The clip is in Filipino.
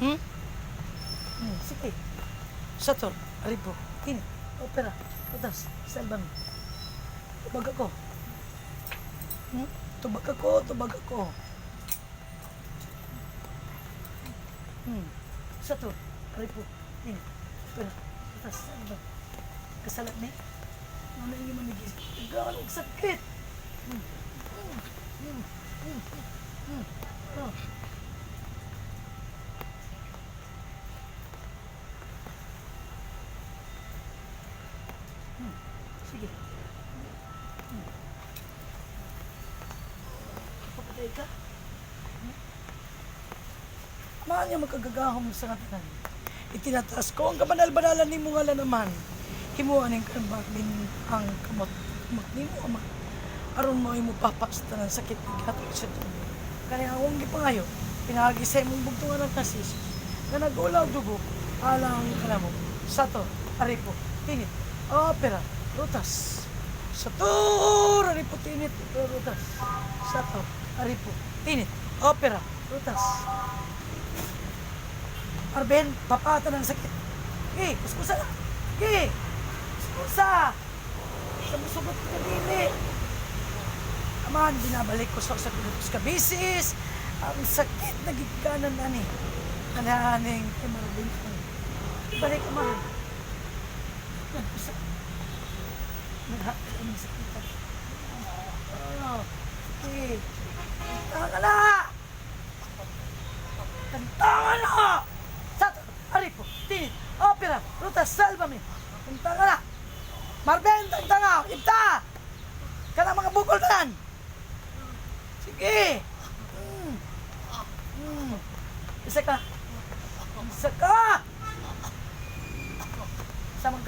Hmm? Sige. Sator, aripo, tinit, opera, utas, salbami. Tubag ako. Tubag ako. Sator, aripo, tinit, opera, utas, salbami. Kasalat ni? Ano yung manigis? Tagaan ang sakit. Oh. Sige. Papatay ka? Maan niya magkagagahom sa katanan. Itinataas ko ang kabanal-banalan ni mo nga naman. Himuan ang karbagin ang kamot ni mo, ama. Aron mo ay mo papasta ng sakit ng gatong sa tubo. Kaya huwag gipangayo, pinagisay mong bugtungan ng kasis, na nag-ulaw dugo, alang ka mo. Sato, aripo, tinit, opera, rutas. Sato, aripo, tinit, rutas. Sato, aripo, tinit, opera, rutas. Arben, papata ng sakit. Kuskusa na. Kuskusa. Samusugot ka dili. Aman, binabalik ko sa pinutos ka bisis. Ang sakit na gigkanan na ni. Anahaning kay Marvin. Balik ka man. Naghakal ang sakitan. Sige. Tantangan na! Tantangan na! Sato, aripo, tinit, opera, rutas, salvame. Tantangan na! Marvin, tantangan! Ipta! Ka na mga bukol tan! Sige! Isa ka!